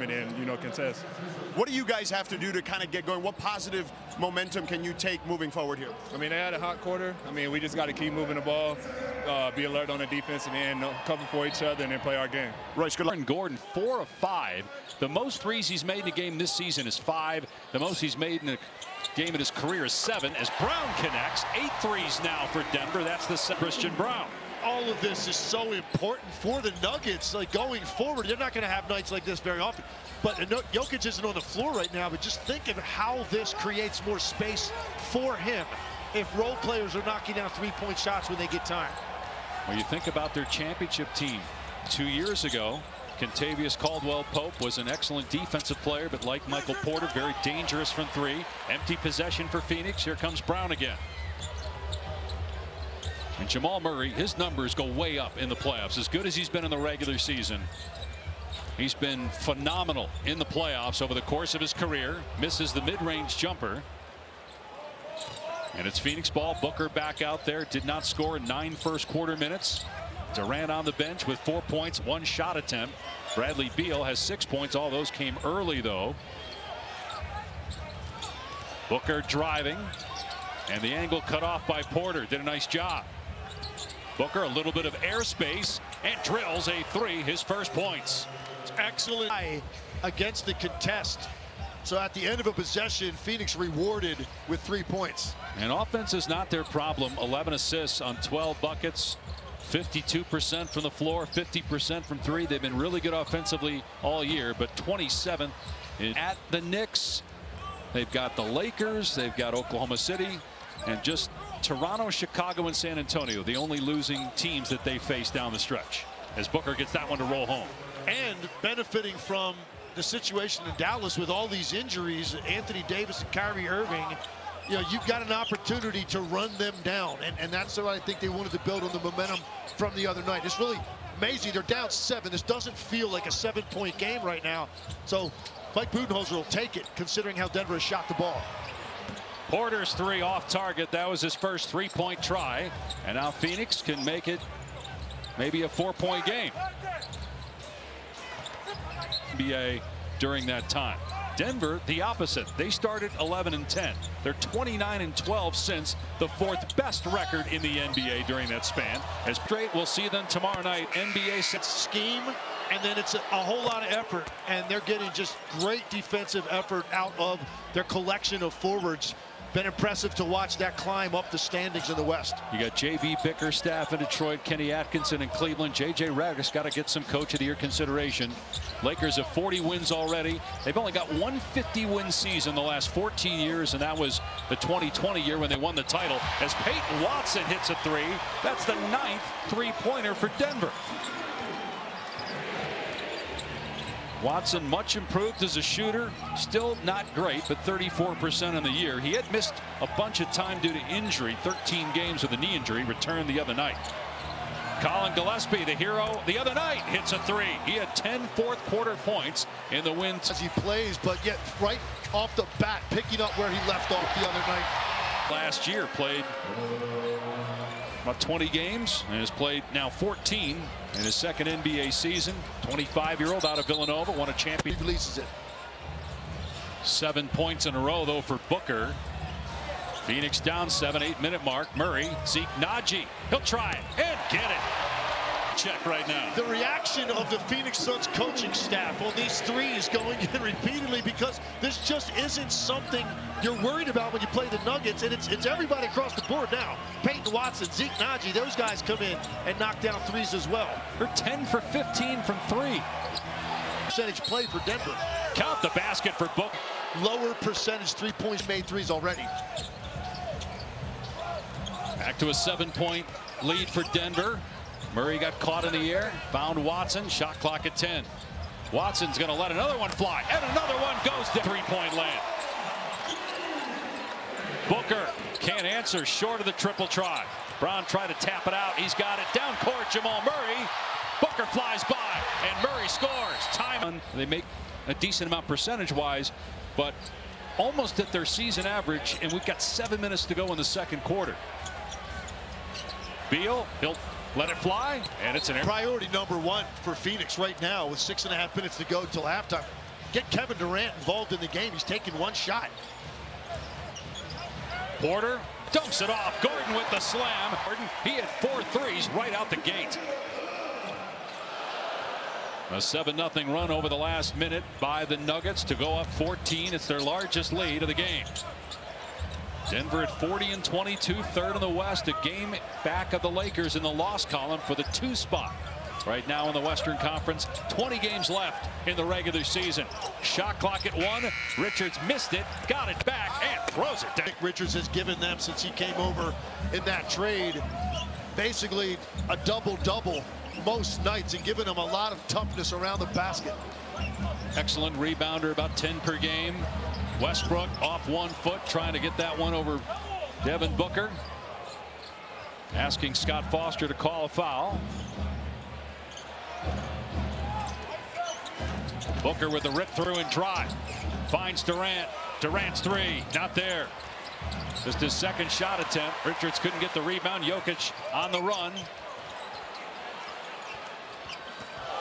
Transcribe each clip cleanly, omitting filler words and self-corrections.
and then, contest. What do you guys have to do to kind of get going? What positive momentum can you take moving forward here? I mean, they had a hot quarter. I mean, we just got to keep moving the ball, be alert on the defense, and then cover for each other, and then play our game. Royce, good luck. Gordon, 4 of 5. The most threes he's made in a game this season is 5. The most he's made in a game in his career is 7. As Brown connects, 8 threes now for Denver. That's the Christian Brown. All of this is so important for the Nuggets. Like going forward, they're not going to have nights like this very often. But Jokic isn't on the floor right now, but just think of how this creates more space for him if role players are knocking down three-point shots when they get time. Well, you think about their championship team 2 years ago. Kentavious Caldwell-Pope was an excellent defensive player, but like Michael Porter, very dangerous from 3. Empty possession for Phoenix. Here comes Brown again. And Jamal Murray, his numbers go way up in the playoffs. As good as he's been in the regular season, he's been phenomenal in the playoffs over the course of his career. Misses the mid-range jumper. And it's Phoenix ball. Booker back out there. Did not score in 9 first-quarter minutes. Durant on the bench with 4 points, 1 shot attempt. Bradley Beal has 6 points. All those came early, though. Booker driving. And the angle cut off by Porter. Did a nice job. Booker, a little bit of airspace, and drills a 3, his first points. Excellent against the contest. So at the end of a possession, Phoenix rewarded with 3 points. And offense is not their problem. 11 assists on 12 buckets. 52% from the floor, 50% from 3. They've been really good offensively all year, but 27th at the Knicks. They've got the Lakers, they've got Oklahoma City, and just Toronto, Chicago, and San Antonio, the only losing teams that they face down the stretch, as Booker gets that one to roll home. And benefiting from the situation in Dallas with all these injuries, Anthony Davis and Kyrie Irving, you've got an opportunity to run them down. And that's what I think they wanted to build on the momentum from the other night. It's really amazing. They're down 7. This doesn't feel like a 7-point game right now. So Mike Budenholzer will take it, considering how Denver has shot the ball. Porter's 3 off target. That was his first 3-point try. And now Phoenix can make it maybe a 4-point game. NBA during that time. Denver, the opposite. They started 11-10. They're 29-12 since the 4th best record in the NBA during that span. As straight, we'll see them tomorrow night. NBA scheme, and then it's a whole lot of effort, and they're getting just great defensive effort out of their collection of forwards. Been impressive to watch that climb up the standings in the West. You got J.B. Bickerstaff in Detroit, Kenny Atkinson in Cleveland. J.J. Redick's got to get some Coach of the Year consideration. Lakers have 40 wins already. They've only got one 50-win season the last 14 years, and that was the 2020 year when they won the title. As Peyton Watson hits a 3, that's the 9th three-pointer for Denver. Watson much improved as a shooter, still not great, but 34% in the year. He had missed a bunch of time due to injury, 13 games with a knee injury, returned the other night. Colin Gillespie, the hero, the other night hits a 3. He had 10 fourth-quarter points in the win. As he plays, but yet right off the bat, picking up where he left off the other night. Last year played about 20 games and has played now 14 in his second NBA season. 25-year-old out of Villanova, won a championship. He releases it. 7 points in a row, though, for Booker. Phoenix down 7, 8-minute mark. Murray, Zeke Naji. He'll try it and get it. Check right now. The reaction of the Phoenix Suns coaching staff on these threes going in repeatedly, because this just isn't something you're worried about when you play the Nuggets, and it's everybody across the board now. Peyton Watson, Zeke Naji, those guys come in and knock down threes as well. They're 10 for 15 from 3. Percentage play for Denver. Count the basket for Book. Lower percentage 3-point made threes already. Back to a 7-point lead for Denver. Murray got caught in the air, found Watson, shot clock at 10. Watson's going to let another one fly, and another one goes to 3-point land. Booker can't answer, short of the triple try. Brown tried to tap it out. He's got it down court. Jamal Murray. Booker flies by, and Murray scores. Time. They make a decent amount percentage-wise, but almost at their season average, and we've got 7 minutes to go in the second quarter. Beal, he'll let it fly, and it's an priority number 1 for Phoenix right now with 6.5 minutes to go till halftime. get Kevin Durant involved in the game. He's taking one shot. Porter dumps it off. Gordon with the slam. Gordon, he had 4 threes right out the gate. A 7-0 run over the last minute by the Nuggets to go up 14. It's their largest lead of the game. Denver at 40-22, third in the West, a game back of the Lakers in the loss column for the 2 spot. Right now in the Western Conference, 20 games left in the regular season. Shot clock at 1. Richards missed it, got it back, and throws it down. Richards has given them, since he came over in that trade, basically a double-double most nights and given them a lot of toughness around the basket. Excellent rebounder, about 10 per game. Westbrook off 1 foot, trying to get that one over Devin Booker. Asking Scott Foster to call a foul. Booker with the rip through and drive. Finds Durant. Durant's 3, not there. Just his second shot attempt. Richards couldn't get the rebound. Jokic on the run.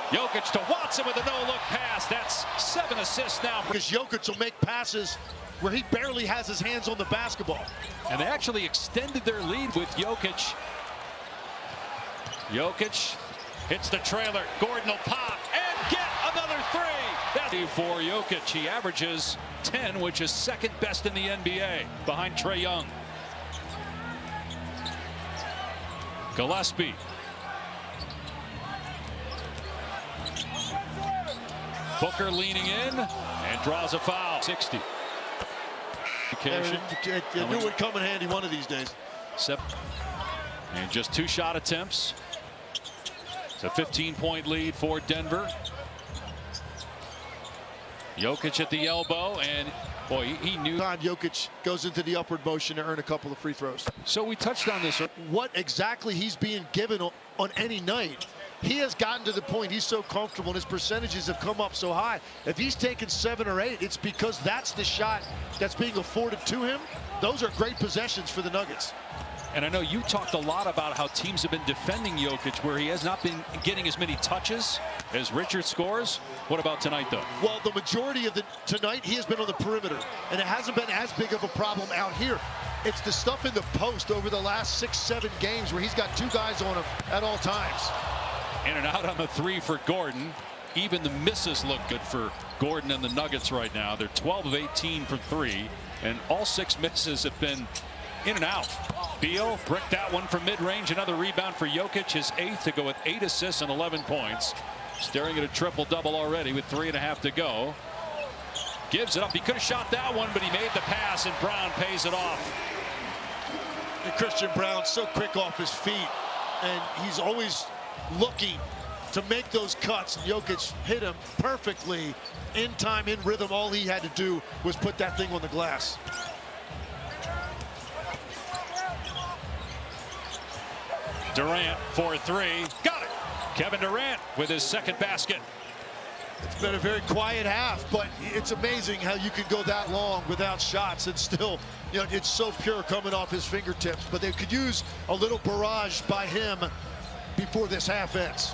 Jokic to Watson with a no-look pass. That's 7 assists now. Because Jokic will make passes where he barely has his hands on the basketball. And they actually extended their lead with Jokic. Jokic hits the trailer. Gordon will pop and get another 3. That's for Jokic. He averages 10, which is second best in the NBA, behind Trae Young. Gillespie. Booker leaning in and draws a foul. 60. You knew it would come in handy one of these days. And just 2 shot attempts. It's a 15-point lead for Denver. Jokic at the elbow, and boy, he knew. Jokic goes into the upward motion to earn a couple of free throws. So we touched on this. What exactly he's being given on any night. He has gotten to the point he's so comfortable and his percentages have come up so high. If he's taken 7 or 8, it's because that's the shot that's being afforded to him. Those are great possessions for the Nuggets. And I know you talked a lot about how teams have been defending Jokic, where he has not been getting as many touches as Richards scores. What about tonight, though? Well, the majority of tonight, he has been on the perimeter, and it hasn't been as big of a problem out here. It's the stuff in the post over the last 6-7 games where he's got 2 guys on him at all times. In and out on the 3 for Gordon. Even the misses look good for Gordon and the Nuggets right now. They're 12 of 18 for 3, and all 6 misses have been in and out. Beal bricked that one from mid-range. Another rebound for Jokic, his 8th, to go with 8 assists and 11 points. Staring at a triple-double already with 3.5 to go. Gives it up. He could have shot that one, but he made the pass, and Brown pays it off. And Christian Brown so quick off his feet, and he's always looking to make those cuts. Jokic hit him perfectly in time, in rhythm. All he had to do was put that thing on the glass. Durant for 3. Got it. Kevin Durant with his 2nd basket. It's been a very quiet half, but it's amazing how you can go that long without shots and still, you know, it's so pure coming off his fingertips. But they could use a little barrage by him before this half ends.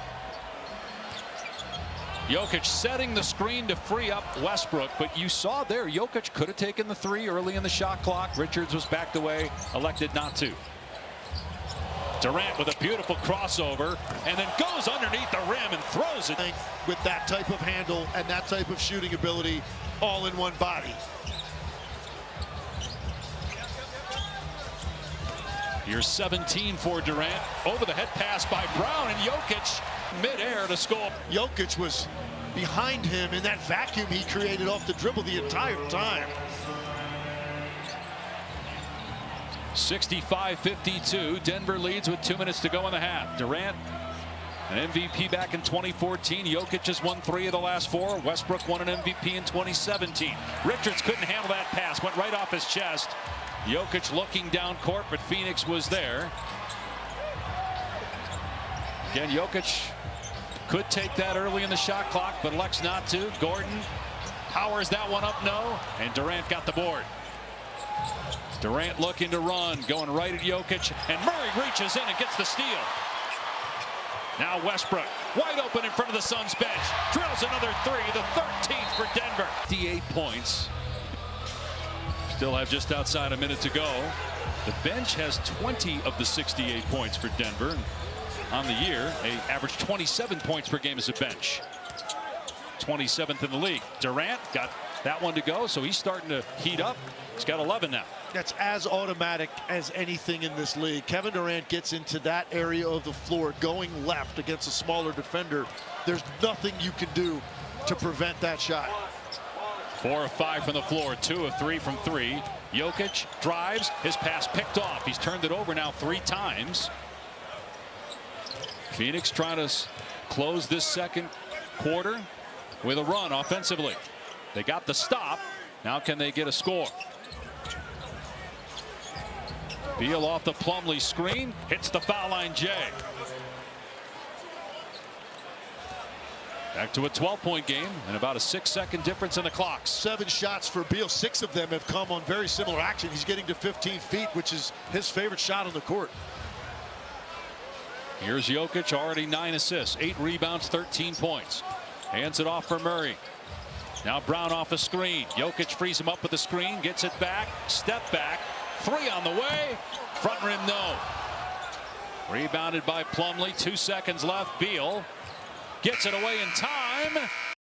Jokic setting the screen to free up Westbrook, but you saw there Jokic could have taken the 3 early in the shot clock. Richards was backed away, elected not to. Durant with a beautiful crossover and then goes underneath the rim and throws it. With that type of handle and that type of shooting ability all in one body. Here's 17 for Durant. Over the head pass by Brown, and Jokic midair to score. Jokic was behind him in that vacuum he created off the dribble the entire time. 65-52. Denver leads with 2 minutes to go in the half. Durant, an MVP back in 2014. Jokic has won 3 of the last 4. Westbrook won an MVP in 2017. Richards couldn't handle that pass. Went right off his chest. Jokic looking down court, but Phoenix was there. Again, Jokic could take that early in the shot clock, but elects not to. Gordon powers that one up, no. And Durant got the board. Durant looking to run, going right at Jokic, and Murray reaches in and gets the steal. Now Westbrook, wide open in front of the Suns bench, drills another 3, the 13th for Denver. 58 points. Still have just outside a minute to go. The bench has 20 of the 68 points for Denver. On the year, they average 27 points per game as a bench. 27th in the league. Durant got that one to go, so he's starting to heat up. He's got 11 now. That's as automatic as anything in this league. Kevin Durant gets into that area of the floor going left against a smaller defender. There's nothing you can do to prevent that shot. 4 of 5 from the floor, 2 of 3 from 3. Jokic drives, his pass picked off. He's turned it over now 3 times. Phoenix trying to close this second quarter with a run offensively. They got the stop. Now can they get a score? Beal off the Plumlee screen, hits the foul line. Jay. Back to a 12-point game and about a 6-second difference in the clocks. 7 shots for Beal. 6 of them have come on very similar action. He's getting to 15 feet, which is his favorite shot on the court. Here's Jokic, already 9 assists, 8 rebounds, 13 points. Hands it off for Murray. Now Brown off a screen. Jokic frees him up with the screen, gets it back, step back, 3 on the way. Front rim, no. Rebounded by Plumlee, 2 seconds left. Beal gets it away in time.